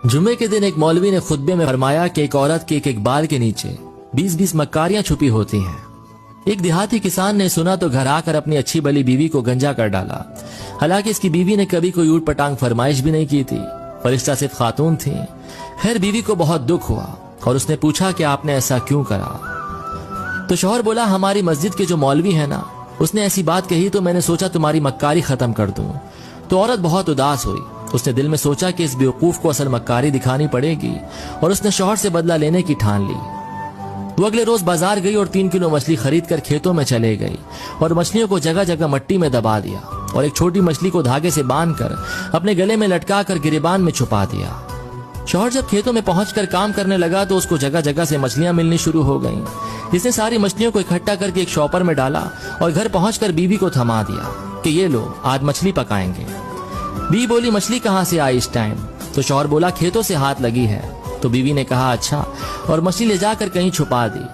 जुमे के दिन एक मौलवी ने खुतबे में फरमाया कि एक औरत के एक बाल के नीचे 20-20 मक्कारियां छुपी होती हैं। एक देहाती किसान ने सुना तो घर आकर अपनी अच्छी भली बीवी को गंजा कर डाला। हालांकि इसकी बीवी ने कभी कोई ऊट पटांग फरमाइश भी नहीं की थी, फरिश्ता सिर्फ खातून थी। खैर बीवी को बहुत दुख हुआ और उसने पूछा कि आपने ऐसा क्यों करा। तो शौहर बोला, हमारी मस्जिद के जो मौलवी है ना, उसने ऐसी बात कही तो मैंने सोचा तुम्हारी मक्कारी खत्म कर दूं। तो औरत बहुत उदास हुई। उसने दिल में सोचा कि इस बेवकूफ को असल मक्कारी दिखानी पड़ेगी और उसने शौहर से बदला लेने की ठान ली। वो अगले रोज बाजार गई और 3 किलो मछली खरीद कर खेतों में चले गई और मछलियों को जगह जगह मट्टी में दबा दिया और एक छोटी मछली को धागे से बांधकर अपने गले में लटका कर गिरेबान में छुपा दिया। शौहर जब खेतों में पहुंचकर काम करने लगा तो उसको जगह जगह से मछलियां मिलनी शुरू हो गईं। इसने सारी मछलियों को इकट्ठा करके एक शॉपर में डाला और घर पहुंचकर बीवी को थमा दिया कि ये लो, आज मछली पकाएंगे। बीवी बोली, मछली कहाँ से आई इस टाइम? तो शौहर बोला, खेतों से हाथ लगी है। तो बीवी ने कहा, अच्छा, और मछली ले जाकर कहीं छुपा दी।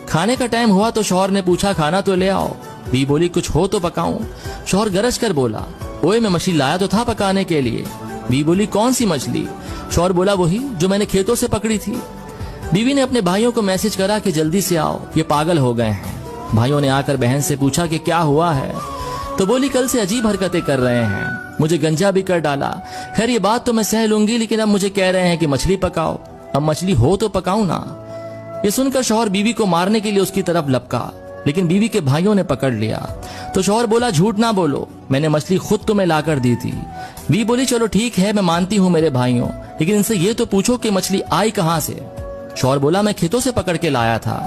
खाने का टाइम हुआ तो शौहर ने पूछा, खाना तो ले आओ। बीवी बोली, कुछ हो तो पकाऊं। शौहर गरज कर बोला, ओए मैं मछली लाया तो था पकाने के लिए। बीवी बोली, कौन सी मछली? शौहर बोला, वही जो मैंने खेतों से पकड़ी थी। बीवी ने अपने भाइयों को मैसेज करा कि जल्दी से आओ, ये पागल हो गए हैं। भाइयों ने आकर बहन से पूछा कि क्या हुआ है। तो बोली, कल से अजीब हरकतें कर रहे हैं, मुझे गंजा भी कर डाला। खैर ये बात तो मैं सह लूंगी, लेकिन अब मुझे कह रहे हैं कि मछली पकाओ। अब मछली हो तो पकाऊं ना। ये सुनकर शौहर बीवी को मारने के लिए उसकी तरफ लपका, लेकिन बीवी के भाइयों ने पकड़ लिया। तो शौहर बोला, झूठ ना बोलो, मैंने मछली खुद तुम्हें लाकर दी थी। बीवी बोली, चलो ठीक है, मैं मानती हूँ मेरे भाइयों, लेकिन इनसे ये तो पूछो कि मछली आई कहाँ से। शौहर बोला, मैं खेतों से पकड़ के लाया था।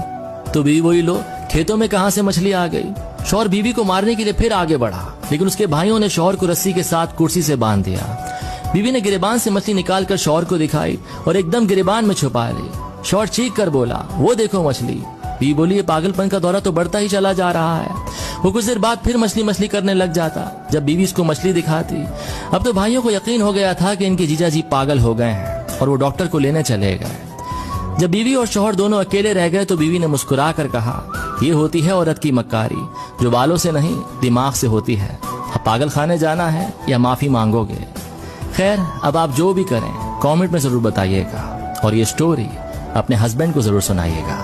तो बीवी बोली, लो, खेतों में कहाँ से मछली आ गई? शौहर बीवी को मारने के लिए फिर आगे बढ़ा, लेकिन उसके भाइयों ने शौहर को रस्सी के साथ कुर्सी से बांध दिया। बीवी ने गिरेबान से मछली निकालकर शौहर को दिखाई और एकदम गिरेबान में छुपा ली। शौहर चीख कर बोला, वो देखो मछली। बीवी बोली, ये पागलपन का दौरा तो बढ़ता ही चला जा रहा है। वो कुछ देर बाद फिर मछली मछली करने लग जाता। जब बीवी इसको मछली दिखाती, अब तो भाइयों को यकीन हो गया था कि इनके जीजा जी पागल हो गए हैं और वो डॉक्टर को लेने चले गए। जब बीवी और शौहर दोनों अकेले रह गए तो बीवी ने मुस्कुरा कर कहा, ये होती है औरत की मक्कारी, जो बालों से नहीं दिमाग से होती है। अब पागल खाने जाना है या माफी मांगोगे? खैर, अब आप जो भी करें कमेंट में जरूर बताइएगा और ये स्टोरी अपने हस्बैंड को जरूर सुनाइएगा।